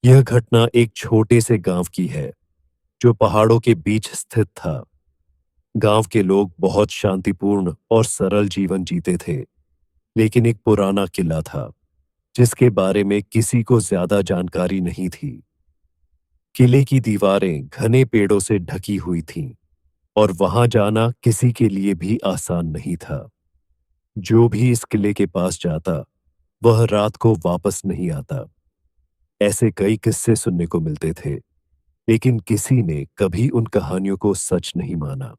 यह घटना एक छोटे से गांव की है जो पहाड़ों के बीच स्थित था। गांव के लोग बहुत शांतिपूर्ण और सरल जीवन जीते थे, लेकिन एक पुराना किला था जिसके बारे में किसी को ज्यादा जानकारी नहीं थी। किले की दीवारें घने पेड़ों से ढकी हुई थीं और वहां जाना किसी के लिए भी आसान नहीं था। जो भी इस किले के पास जाता वह रात को वापस नहीं आता। ऐसे कई किस्से सुनने को मिलते थे, लेकिन किसी ने कभी उन कहानियों को सच नहीं माना।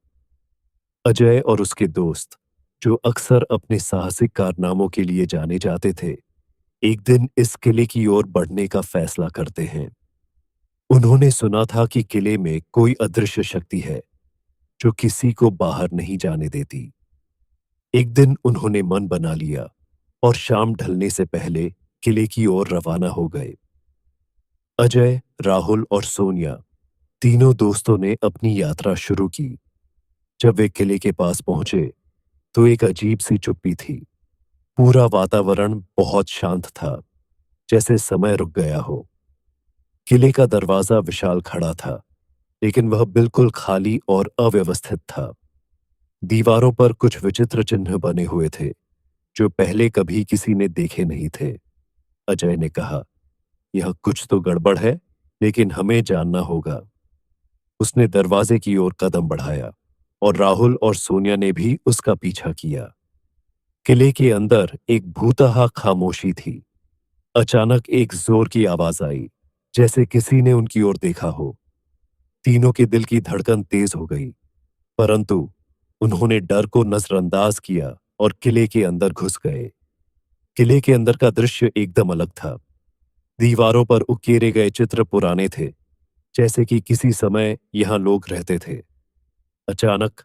अजय और उसके दोस्त, जो अक्सर अपने साहसिक कारनामों के लिए जाने जाते थे, एक दिन इस किले की ओर बढ़ने का फैसला करते हैं। उन्होंने सुना था कि किले में कोई अदृश्य शक्ति है जो किसी को बाहर नहीं जाने देती। एक दिन उन्होंने मन बना लिया और शाम ढलने से पहले किले की ओर रवाना हो गए। अजय, राहुल और सोनिया, तीनों दोस्तों ने अपनी यात्रा शुरू की। जब वे किले के पास पहुंचे तो एक अजीब सी चुप्पी थी। पूरा वातावरण बहुत शांत था, जैसे समय रुक गया हो। किले का दरवाजा विशाल खड़ा था, लेकिन वह बिल्कुल खाली और अव्यवस्थित था। दीवारों पर कुछ विचित्र चिन्ह बने हुए थे जो पहले कभी किसी ने देखे नहीं थे। अजय ने कहा, यह कुछ तो गड़बड़ है, लेकिन हमें जानना होगा। उसने दरवाजे की ओर कदम बढ़ाया और राहुल और सोनिया ने भी उसका पीछा किया। किले के अंदर एक भूतहा खामोशी थी। अचानक एक जोर की आवाज आई, जैसे किसी ने उनकी ओर देखा हो। तीनों के दिल की धड़कन तेज हो गई, परंतु उन्होंने डर को नजरअंदाज किया और किले के अंदर घुस गए। किले के अंदर का दृश्य एकदम अलग था। दीवारों पर उकेरे गए चित्र पुराने थे, जैसे कि किसी समय यहां लोग रहते थे। अचानक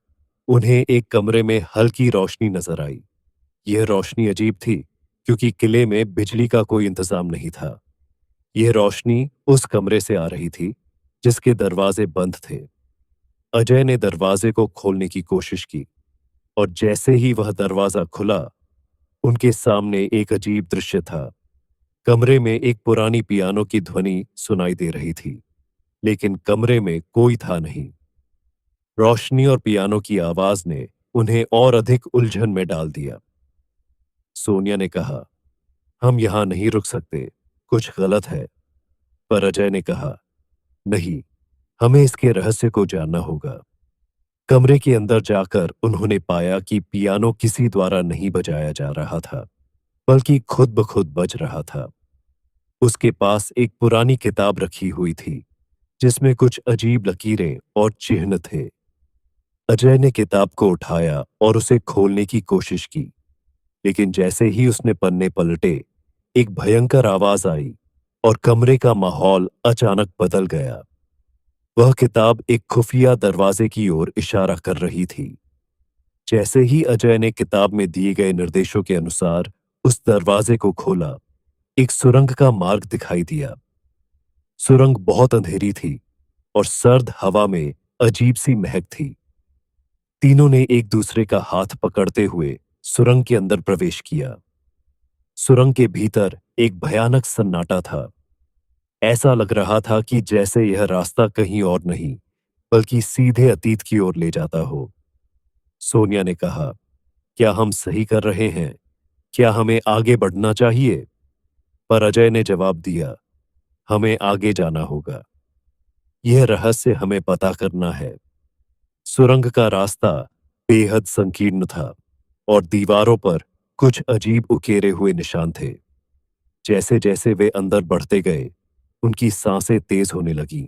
उन्हें एक कमरे में हल्की रोशनी नजर आई। यह रोशनी अजीब थी, क्योंकि किले में बिजली का कोई इंतजाम नहीं था। यह रोशनी उस कमरे से आ रही थी जिसके दरवाजे बंद थे। अजय ने दरवाजे को खोलने की कोशिश की, और जैसे ही वह दरवाजा खुला, उनके सामने एक अजीब दृश्य था। कमरे में एक पुरानी पियानो की ध्वनि सुनाई दे रही थी, लेकिन कमरे में कोई था नहीं। रोशनी और पियानो की आवाज ने उन्हें और अधिक उलझन में डाल दिया। सोनिया ने कहा, हम यहां नहीं रुक सकते, कुछ गलत है। पर अजय ने कहा, नहीं, हमें इसके रहस्य को जानना होगा। कमरे के अंदर जाकर उन्होंने पाया कि पियानो किसी द्वारा नहीं बजाया जा रहा था, बल्कि खुद ब खुद बज रहा था। उसके पास एक पुरानी किताब रखी हुई थी जिसमें कुछ अजीब लकीरें और चिन्ह थे। अजय ने किताब को उठाया और उसे खोलने की कोशिश की, लेकिन जैसे ही उसने पन्ने पलटे, एक भयंकर आवाज आई और कमरे का माहौल अचानक बदल गया। वह किताब एक खुफिया दरवाजे की ओर इशारा कर रही थी। जैसे ही अजय ने किताब में दिए गए निर्देशों के अनुसार उस दरवाजे को खोला, एक सुरंग का मार्ग दिखाई दिया। सुरंग बहुत अंधेरी थी और सर्द हवा में अजीब सी महक थी। तीनों ने एक दूसरे का हाथ पकड़ते हुए सुरंग के अंदर प्रवेश किया। सुरंग के भीतर एक भयानक सन्नाटा था। ऐसा लग रहा था कि जैसे यह रास्ता कहीं और नहीं, बल्कि सीधे अतीत की ओर ले जाता हो। सोनिया ने कहा, क्या हम सही कर रहे हैं? क्या हमें आगे बढ़ना चाहिए? पर अजय ने जवाब दिया, हमें आगे जाना होगा। यह रहस्य हमें पता करना है। सुरंग का रास्ता बेहद संकीर्ण था और दीवारों पर कुछ अजीब उकेरे हुए निशान थे। जैसे जैसे वे अंदर बढ़ते गए, उनकी सांसें तेज होने लगीं।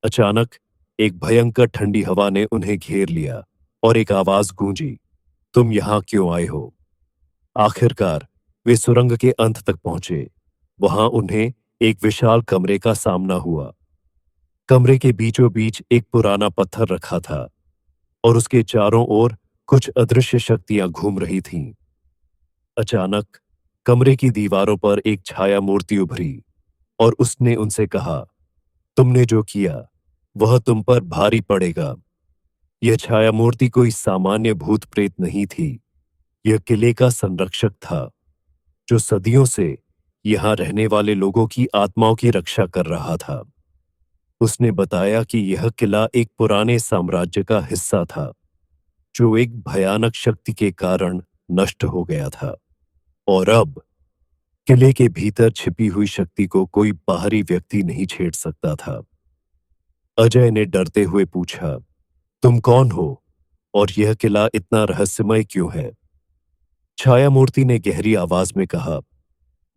अचानक एक भयंकर ठंडी हवा ने उन्हें घेर लिया और एक आवाज गूंजी, तुम यहां क्यों आए हो? आखिरकार वे सुरंग के अंत तक पहुंचे। वहां उन्हें एक विशाल कमरे का सामना हुआ। कमरे के बीचों बीच एक पुराना पत्थर रखा था और उसके चारों ओर कुछ अदृश्य शक्तियां घूम रही थीं। अचानक कमरे की दीवारों पर एक छाया मूर्ति उभरी और उसने उनसे कहा, तुमने जो किया वह तुम पर भारी पड़ेगा। यह छाया मूर्ति कोई सामान्य भूत प्रेत नहीं थी। यह किले का संरक्षक था, जो सदियों से यहाँ रहने वाले लोगों की आत्माओं की रक्षा कर रहा था। उसने बताया कि यह किला एक पुराने साम्राज्य का हिस्सा था, जो एक भयानक शक्ति के कारण नष्ट हो गया था, और अब किले के भीतर छिपी हुई शक्ति को कोई बाहरी व्यक्ति नहीं छेड़ सकता था। अजय ने डरते हुए पूछा, तुम कौन हो और यह किला इतना रहस्यमय क्यों है? छायामूर्ति ने गहरी आवाज में कहा,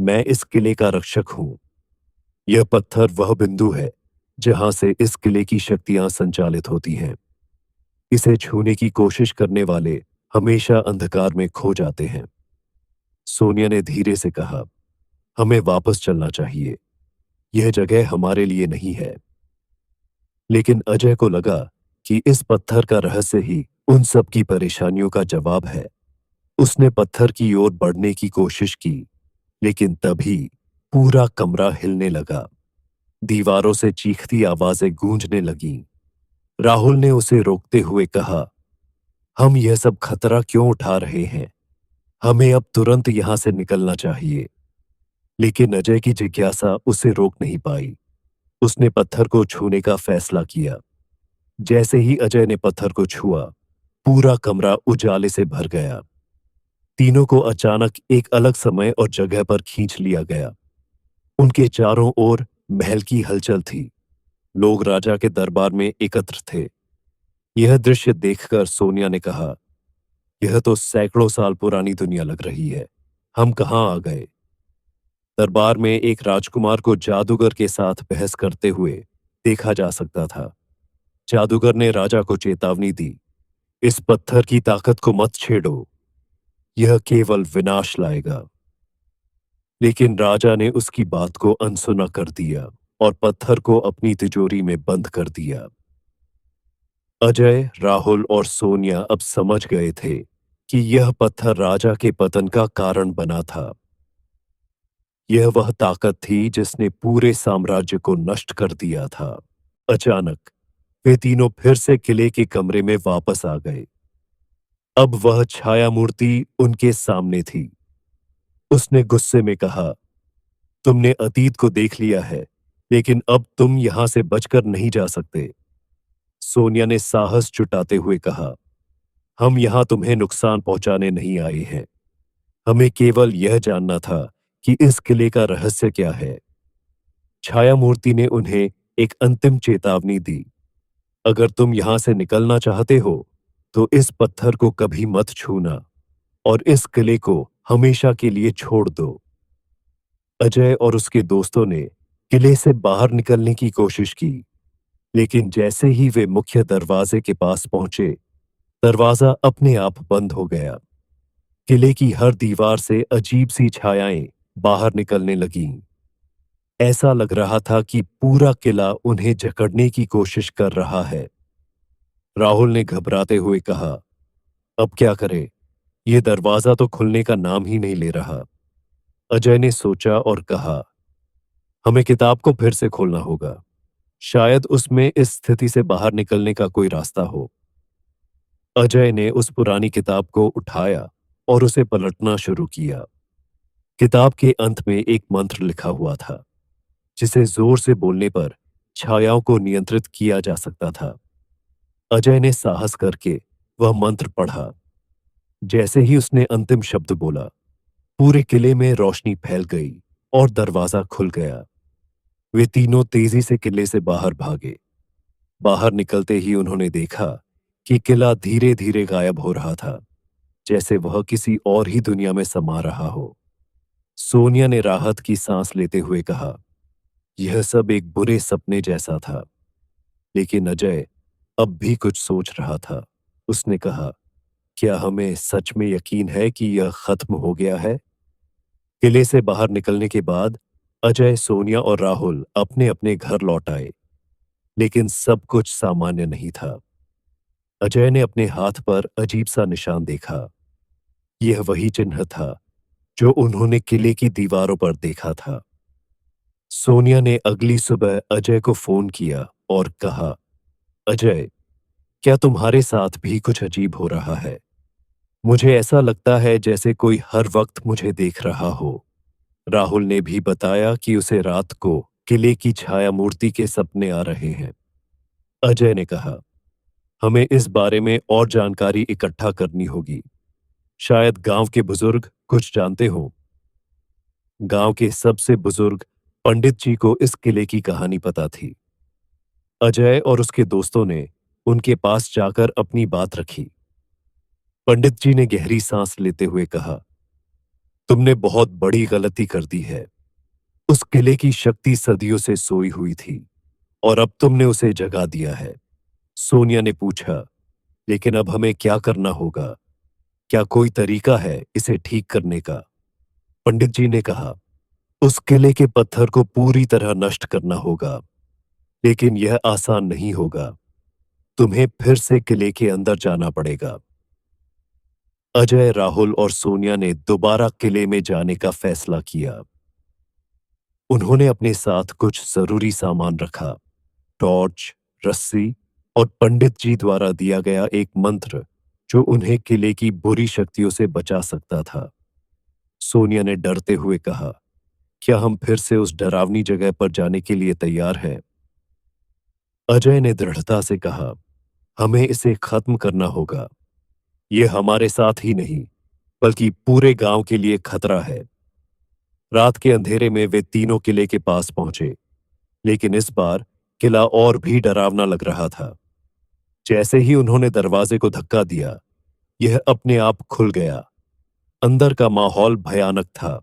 मैं इस किले का रक्षक हूं। यह पत्थर वह बिंदु है जहां से इस किले की शक्तियां संचालित होती हैं। इसे छूने की कोशिश करने वाले हमेशा अंधकार में खो जाते हैं। सोनिया ने धीरे से कहा, हमें वापस चलना चाहिए। यह जगह हमारे लिए नहीं है। लेकिन अजय को लगा कि इस पत्थर का रहस्य ही उन सब की परेशानियों का जवाब है। उसने पत्थर की ओर बढ़ने की कोशिश की, लेकिन तभी पूरा कमरा हिलने लगा। दीवारों से चीखती आवाजें गूंजने लगीं। राहुल ने उसे रोकते हुए कहा, हम यह सब खतरा क्यों उठा रहे हैं? हमें अब तुरंत यहां से निकलना चाहिए। लेकिन अजय की जिज्ञासा उसे रोक नहीं पाई। उसने पत्थर को छूने का फैसला किया। जैसे ही अजय ने पत्थर को छुआ, पूरा कमरा उजाले से भर गया। तीनों को अचानक एक अलग समय और जगह पर खींच लिया गया। उनके चारों ओर महल की हलचल थी। लोग राजा के दरबार में एकत्र थे। यह दृश्य देखकर सोनिया ने कहा, यह तो सैकड़ों साल पुरानी दुनिया लग रही है। हम कहाँ आ गए? दरबार में एक राजकुमार को जादूगर के साथ बहस करते हुए देखा जा सकता था। जादूगर ने राजा को चेतावनी दी, इस पत्थर की ताकत को मत छेड़ो, यह केवल विनाश लाएगा। लेकिन राजा ने उसकी बात को अनसुना कर दिया और पत्थर को अपनी तिजोरी में बंद कर दिया। अजय, राहुल और सोनिया अब समझ गए थे कि यह पत्थर राजा के पतन का कारण बना था। यह वह ताकत थी जिसने पूरे साम्राज्य को नष्ट कर दिया था। अचानक वे तीनों फिर से किले के कमरे में वापस आ गए। अब वह छाया मूर्ति उनके सामने थी। उसने गुस्से में कहा, तुमने अतीत को देख लिया है, लेकिन अब तुम यहां से बचकर नहीं जा सकते। सोनिया ने साहस जुटाते हुए कहा, हम यहां तुम्हें नुकसान पहुंचाने नहीं आए हैं। हमें केवल यह जानना था कि इस किले का रहस्य क्या है। छाया मूर्ति ने उन्हें एक अंतिम चेतावनी दी, अगर तुम यहां से निकलना चाहते हो तो इस पत्थर को कभी मत छूना और इस किले को हमेशा के लिए छोड़ दो। अजय और उसके दोस्तों ने किले से बाहर निकलने की कोशिश की, लेकिन जैसे ही वे मुख्य दरवाजे के पास पहुंचे, दरवाजा अपने आप बंद हो गया। किले की हर दीवार से अजीब सी छायाएं बाहर निकलने लगीं। ऐसा लग रहा था कि पूरा किला उन्हें जकड़ने की कोशिश कर रहा है। राहुल ने घबराते हुए कहा, अब क्या करें? यह दरवाजा तो खुलने का नाम ही नहीं ले रहा। अजय ने सोचा और कहा, हमें किताब को फिर से खोलना होगा। शायद उसमें इस स्थिति से बाहर निकलने का कोई रास्ता हो। अजय ने उस पुरानी किताब को उठाया और उसे पलटना शुरू किया। किताब के अंत में एक मंत्र लिखा हुआ था, जिसे जोर से बोलने पर छायाओं को नियंत्रित किया जा सकता था। अजय ने साहस करके वह मंत्र पढ़ा। जैसे ही उसने अंतिम शब्द बोला, पूरे किले में रोशनी फैल गई और दरवाजा खुल गया। वे तीनों तेजी से किले से बाहर भागे। बाहर निकलते ही उन्होंने देखा कि किला धीरे धीरे गायब हो रहा था, जैसे वह किसी और ही दुनिया में समा रहा हो। सोनिया ने राहत की सांस लेते हुए कहा, यह सब एक बुरे सपने जैसा था। लेकिन अजय अब भी कुछ सोच रहा था। उसने कहा, क्या हमें सच में यकीन है कि यह खत्म हो गया है? किले से बाहर निकलने के बाद अजय, सोनिया और राहुल अपने अपने घर लौट आए, लेकिन सब कुछ सामान्य नहीं था। अजय ने अपने हाथ पर अजीब सा निशान देखा। यह वही चिन्ह था जो उन्होंने किले की दीवारों पर देखा था। सोनिया ने अगली सुबह अजय को फोन किया और कहा, अजय, क्या तुम्हारे साथ भी कुछ अजीब हो रहा है? मुझे ऐसा लगता है जैसे कोई हर वक्त मुझे देख रहा हो। राहुल ने भी बताया कि उसे रात को किले की छाया मूर्ति के सपने आ रहे हैं। अजय ने कहा, हमें इस बारे में और जानकारी इकट्ठा करनी होगी। शायद गांव के बुजुर्ग कुछ जानते हों। गांव के सबसे बुजुर्ग पंडित जी को इस किले की कहानी पता थी। अजय और उसके दोस्तों ने उनके पास जाकर अपनी बात रखी। पंडित जी ने गहरी सांस लेते हुए कहा, तुमने बहुत बड़ी गलती कर दी है। उस किले की शक्ति सदियों से सोई हुई थी और अब तुमने उसे जगा दिया है। सोनिया ने पूछा, लेकिन अब हमें क्या करना होगा? क्या कोई तरीका है इसे ठीक करने का? पंडित जी ने कहा, उस किले के पत्थर को पूरी तरह नष्ट करना होगा, लेकिन यह आसान नहीं होगा। तुम्हें फिर से किले के अंदर जाना पड़ेगा। अजय, राहुल और सोनिया ने दोबारा किले में जाने का फैसला किया। उन्होंने अपने साथ कुछ जरूरी सामान रखा, टॉर्च, रस्सी और पंडित जी द्वारा दिया गया एक मंत्र जो उन्हें किले की बुरी शक्तियों से बचा सकता था। सोनिया ने डरते हुए कहा, क्या हम फिर से उस डरावनी जगह पर जाने के लिए तैयार हैं? अजय ने दृढ़ता से कहा, हमें इसे खत्म करना होगा। यह हमारे साथ ही नहीं, बल्कि पूरे गांव के लिए खतरा है। रात के अंधेरे में वे तीनों किले के पास पहुंचे, लेकिन इस बार किला और भी डरावना लग रहा था। जैसे ही उन्होंने दरवाजे को धक्का दिया, यह अपने आप खुल गया। अंदर का माहौल भयानक था।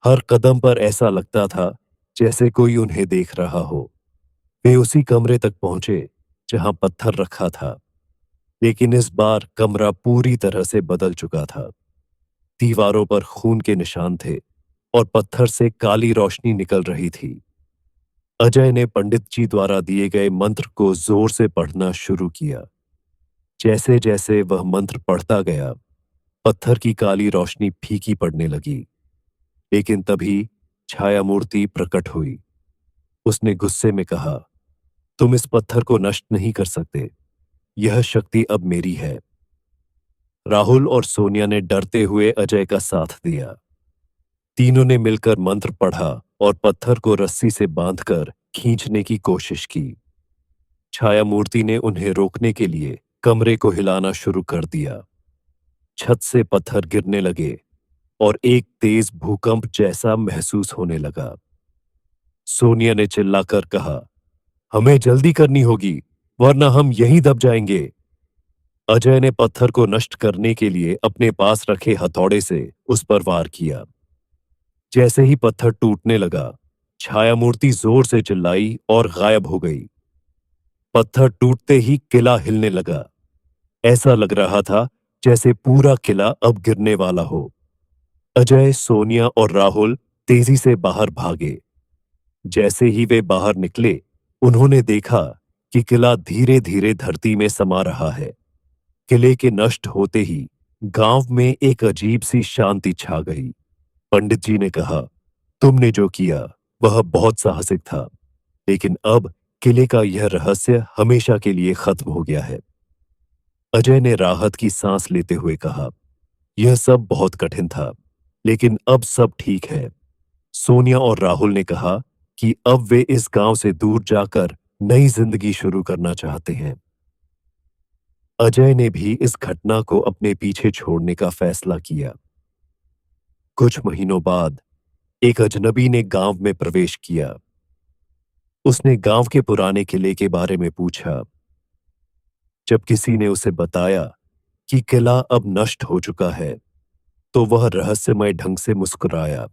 हर कदम पर ऐसा लगता था जैसे कोई उन्हें देख रहा हो। वे उसी कमरे तक पहुंचे जहां पत्थर रखा था, लेकिन इस बार कमरा पूरी तरह से बदल चुका था। दीवारों पर खून के निशान थे और पत्थर से काली रोशनी निकल रही थी। अजय ने पंडित जी द्वारा दिए गए मंत्र को जोर से पढ़ना शुरू किया। जैसे जैसे वह मंत्र पढ़ता गया, पत्थर की काली रोशनी फीकी पड़ने लगी। लेकिन तभी छाया मूर्ति प्रकट हुई। उसने गुस्से में कहा, तुम इस पत्थर को नष्ट नहीं कर सकते। यह शक्ति अब मेरी है। राहुल और सोनिया ने डरते हुए अजय का साथ दिया। तीनों ने मिलकर मंत्र पढ़ा और पत्थर को रस्सी से बांधकर खींचने की कोशिश की। छाया मूर्ति ने उन्हें रोकने के लिए कमरे को हिलाना शुरू कर दिया। छत से पत्थर गिरने लगे और एक तेज भूकंप जैसा महसूस होने लगा। सोनिया ने चिल्लाकर कहा, हमें जल्दी करनी होगी, वरना हम यहीं दब जाएंगे। अजय ने पत्थर को नष्ट करने के लिए अपने पास रखे हथौड़े से उस पर वार किया। जैसे ही पत्थर टूटने लगा, छाया मूर्ति जोर से चिल्लाई और गायब हो गई। पत्थर टूटते ही किला हिलने लगा। ऐसा लग रहा था जैसे पूरा किला अब गिरने वाला हो। अजय, सोनिया और राहुल तेजी से बाहर भागे। जैसे ही वे बाहर निकले, उन्होंने देखा कि किला धीरे धीरे धरती में समा रहा है। किले के नष्ट होते ही गांव में एक अजीब सी शांति छा गई। पंडित जी ने कहा, तुमने जो किया वह बहुत साहसिक था, लेकिन अब किले का यह रहस्य हमेशा के लिए खत्म हो गया है। अजय ने राहत की सांस लेते हुए कहा, यह सब बहुत कठिन था, लेकिन अब सब ठीक है। सोनिया और राहुल ने कहा कि अब वे इस गांव से दूर जाकर नई जिंदगी शुरू करना चाहते हैं। अजय ने भी इस घटना को अपने पीछे छोड़ने का फैसला किया। कुछ महीनों बाद एक अजनबी ने गांव में प्रवेश किया। उसने गांव के पुराने किले के बारे में पूछा। जब किसी ने उसे बताया कि किला अब नष्ट हो चुका है, तो वह रहस्यमय ढंग से मुस्कुराया।